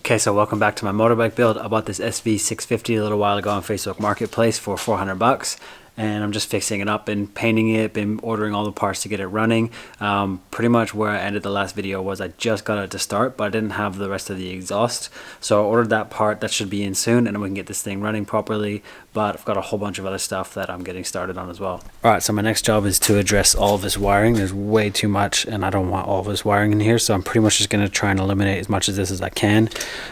Okay, so welcome back to my motorbike build. I bought this SV650 a little while ago on Facebook Marketplace for 400 bucks. And I'm just fixing it up and painting it, been ordering all the parts to get it running. Pretty much where I ended the last video was I just got it to start, but I didn't have the rest of the exhaust. So I ordered that part, that should be in soon, and then we can get this thing running properly. But I've got a whole bunch of other stuff that I'm getting started on as well. All right, so my next job is to address all of this wiring. There's way too much, and I don't want all of this wiring in here. So I'm pretty much just gonna try and eliminate as much of this as I can,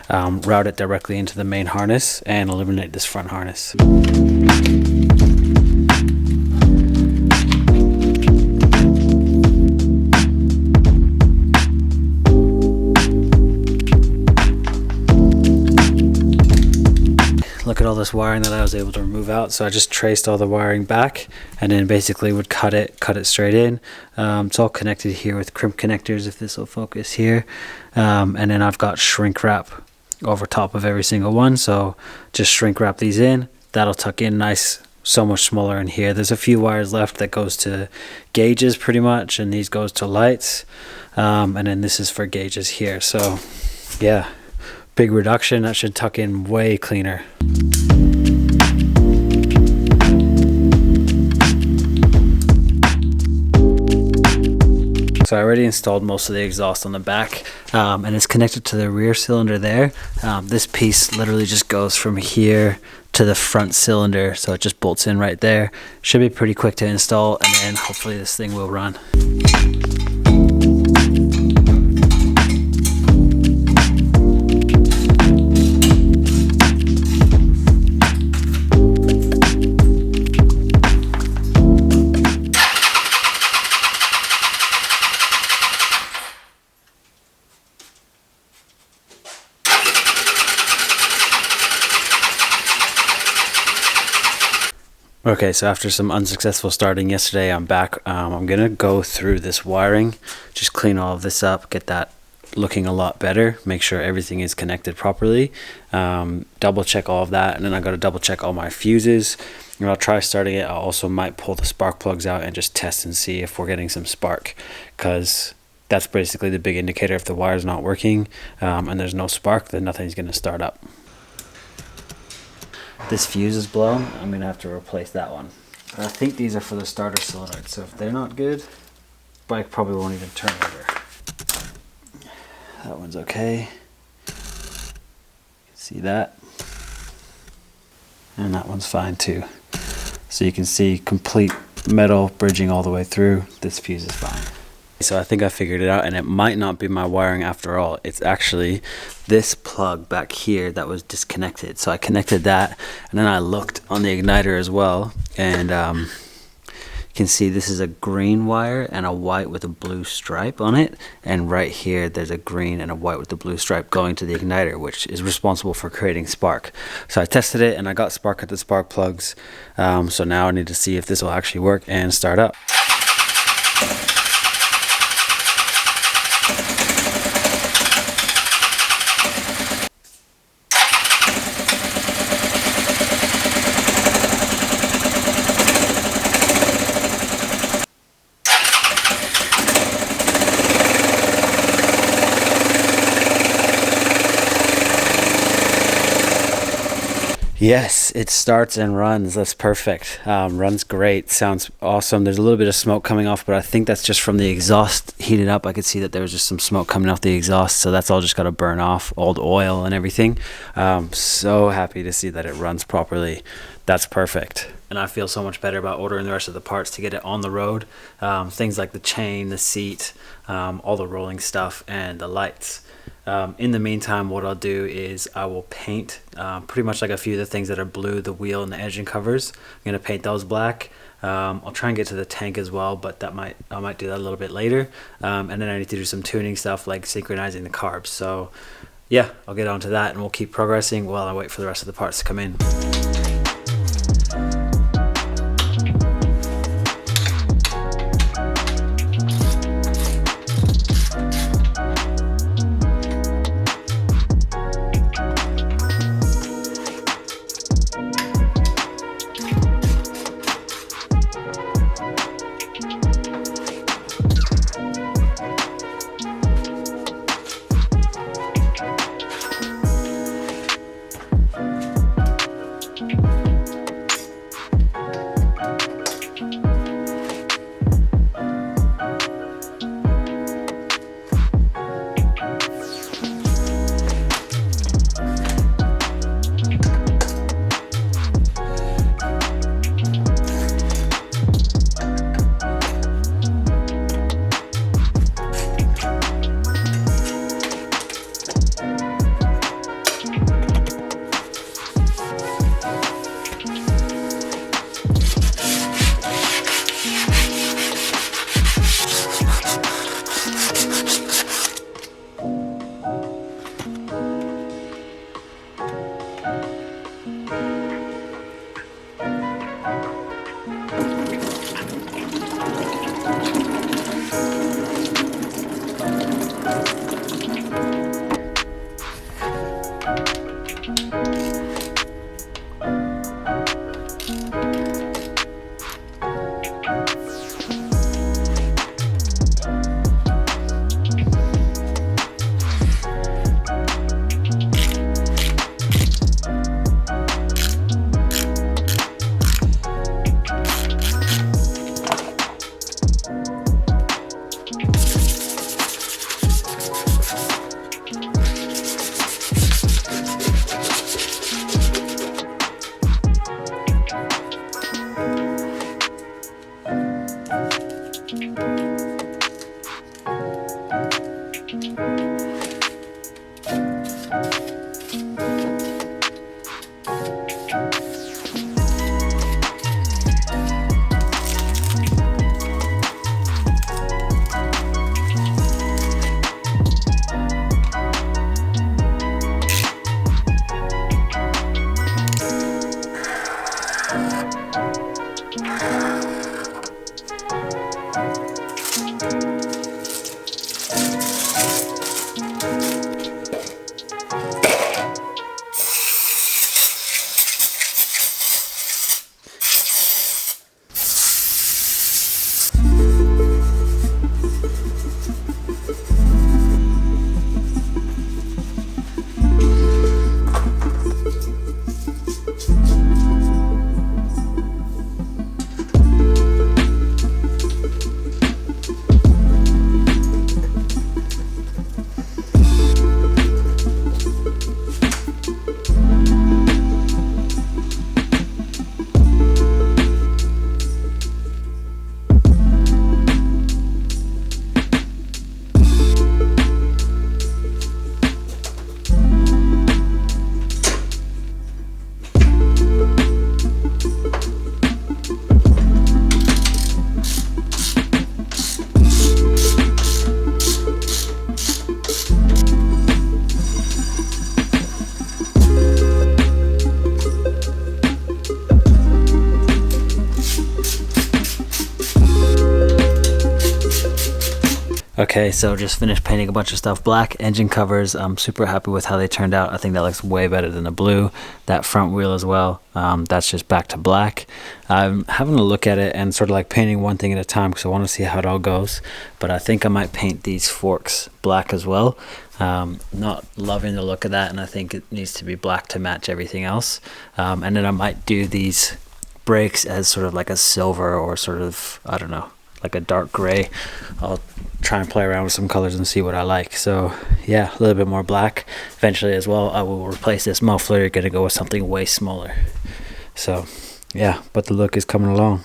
route it directly into the main harness, and eliminate this front harness. Look at all this wiring that I was able to remove out. So I just traced all the wiring back and then basically would cut it straight in. It's all connected here with crimp connectors, if this will focus here. And then I've got shrink wrap over top of every single one. So just shrink wrap these in. That'll tuck in nice, so much smaller in here. There's a few wires left that goes to gauges pretty much, and these goes to lights. And then this is for gauges here. So yeah. Big reduction. That should tuck in way cleaner. So I already installed most of the exhaust on the back, and it's connected to the rear cylinder there. This piece literally just goes from here to the front cylinder, so it just bolts in right there. Should be pretty quick to install, and then hopefully this thing will run. Okay, so after some unsuccessful starting yesterday, I'm back. I'm gonna go through this wiring, just clean all of this up, get that looking a lot better, make sure everything is connected properly, double check all of that, and then I gotta double check all my fuses. And I'll try starting it. I also might pull the spark plugs out and just test and see if we're getting some spark, because that's basically the big indicator. If the wire's not working and there's no spark, then nothing's gonna start up. This fuse is blown. I'm gonna have to replace that one. I think these are for the starter solenoid, so if they're not good, bike probably won't even turn over. That one's okay. See that? And that one's fine too. So you can see complete metal bridging all the way through. This fuse is fine. So I think I figured it out, and it might not be my wiring after all. It's actually this plug back here that was disconnected. So I connected that, and then I looked on the igniter as well, and you can see this is a green wire and a white with a blue stripe on it, and right here there's a green and a white with the blue stripe going to the igniter, which is responsible for creating spark. So I tested it and I got spark at the spark plugs. So now I need to see if this will actually work and start up. Yes, it starts and runs. That's perfect. Runs great. Sounds awesome. There's a little bit of smoke coming off, but I think that's just from the exhaust heated up. I could see that there was just some smoke coming off the exhaust, so that's all just got to burn off, old oil and everything. So happy to see that it runs properly. That's perfect. And I feel so much better about ordering the rest of the parts to get it on the road. Things like the chain, the seat, all the rolling stuff, and the lights. In the meantime, what I'll do is I will paint pretty much like a few of the things that are blue, the wheel and the engine covers. I'm going to paint those black. I'll try and get to the tank as well, but I might do that a little bit later. And then I need to do some tuning stuff like synchronizing the carbs. So yeah, I'll get onto that and we'll keep progressing while I wait for the rest of the parts to come in. Okay, so just finished painting a bunch of stuff black. Engine covers, I'm super happy with how they turned out. I think that looks way better than the blue. That front wheel as well, that's just back to black. I'm having a look at it and sort of like painting one thing at a time because I want to see how it all goes. But I think I might paint these forks black as well. Not loving the look of that, and I think it needs to be black to match everything else. And then I might do these brakes as sort of like a silver or sort of, I don't know, like a dark gray. I'll try and play around with some colors and see what I like. So yeah, a little bit more black. Eventually as well, I will replace this muffler. Gonna go with something way smaller. So yeah, but the look is coming along.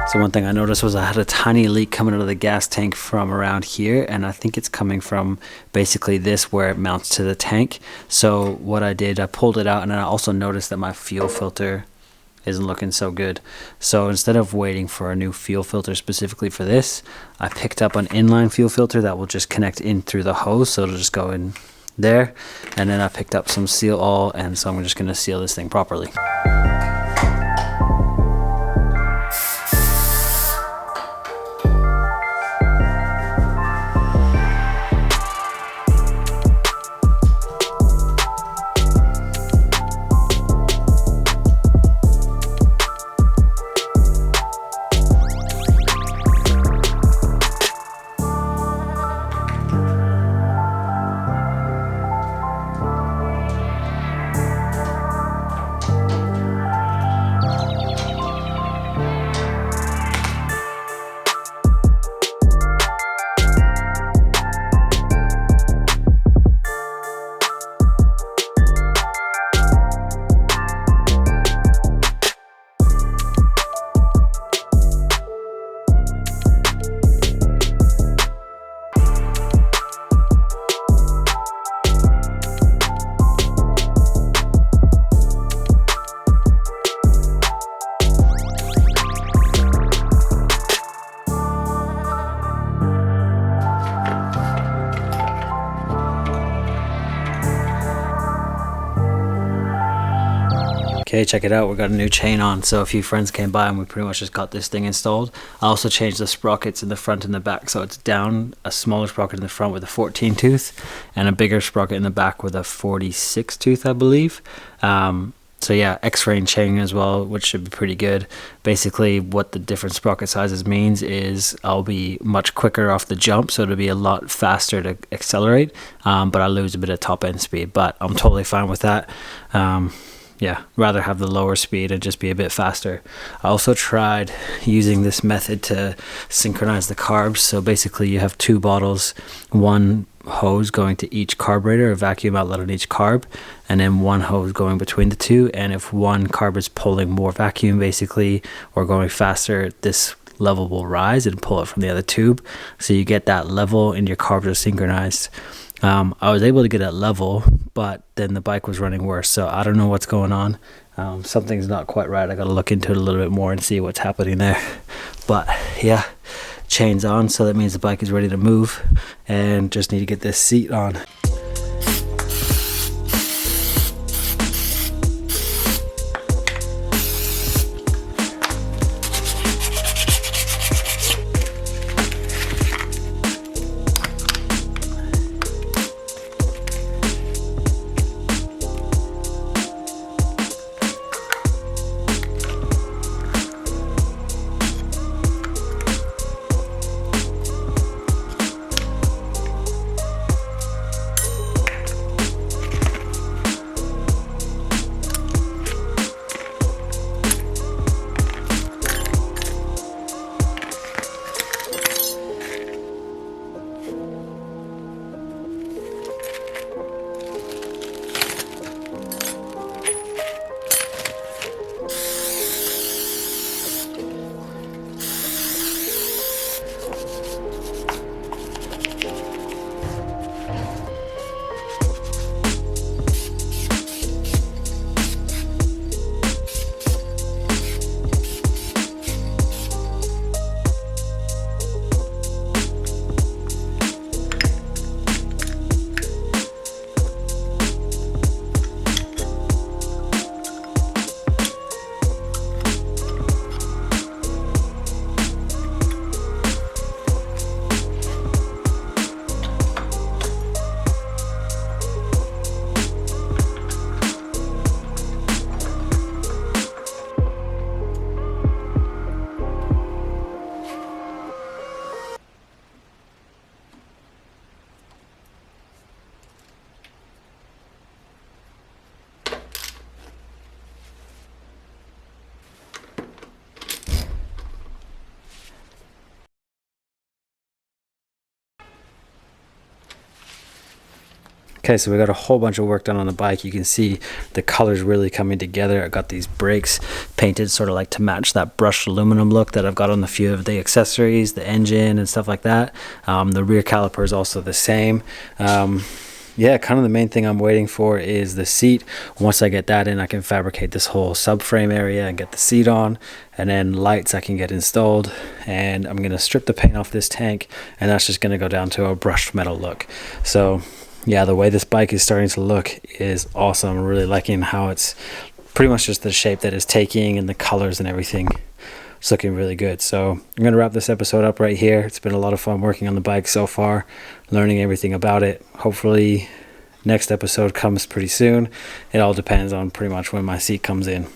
So one thing I noticed was I had a tiny leak coming out of the gas tank from around here, and I think it's coming from basically this where it mounts to the tank. So what I did, I pulled it out, and then I also noticed that my fuel filter isn't looking so good. So instead of waiting for a new fuel filter specifically for this, I picked up an inline fuel filter that will just connect in through the hose, so it'll just go in there. And then I picked up some seal all, and so I'm just going to seal this thing properly. Okay, check it out, we got a new chain on. So a few friends came by and we pretty much just got this thing installed. I also changed the sprockets in the front and the back, so it's down a smaller sprocket in the front with a 14 tooth and a bigger sprocket in the back with a 46 tooth, I believe. So yeah, X-frame chain as well, which should be pretty good. Basically what the different sprocket sizes means is I'll be much quicker off the jump, so it'll be a lot faster to accelerate, but I lose a bit of top end speed, but I'm totally fine with that. Yeah, rather have the lower speed and just be a bit faster. I also tried using this method to synchronize the carbs. So basically you have two bottles, one hose going to each carburetor, a vacuum outlet on each carb, and then one hose going between the two. And if one carb is pulling more vacuum basically or going faster, this level will rise and pull it from the other tube. So you get that level and your carbs are synchronized. I was able to get that level, but then the bike was running worse, so I don't know what's going on. Something's not quite right. I gotta look into it a little bit more and see what's happening there. But yeah, chain's on, so that means the bike is ready to move, and just need to get this seat on. Okay, so we got a whole bunch of work done on the bike. You can see the colors really coming together. I got these brakes painted sort of like to match that brushed aluminum look that I've got on a few of the accessories, the engine and stuff like that. The rear caliper is also the same. Yeah, kind of the main thing I'm waiting for is the seat. Once I get that in, I can fabricate this whole subframe area and get the seat on, and then lights I can get installed. And I'm going to strip the paint off this tank, and that's just going to go down to a brushed metal look. So yeah, the way this bike is starting to look is awesome. I'm really liking how it's pretty much just the shape that it's taking and the colors and everything. It's looking really good. So I'm going to wrap this episode up right here. It's been a lot of fun working on the bike so far, learning everything about it. Hopefully next episode comes pretty soon. It all depends on pretty much when my seat comes in.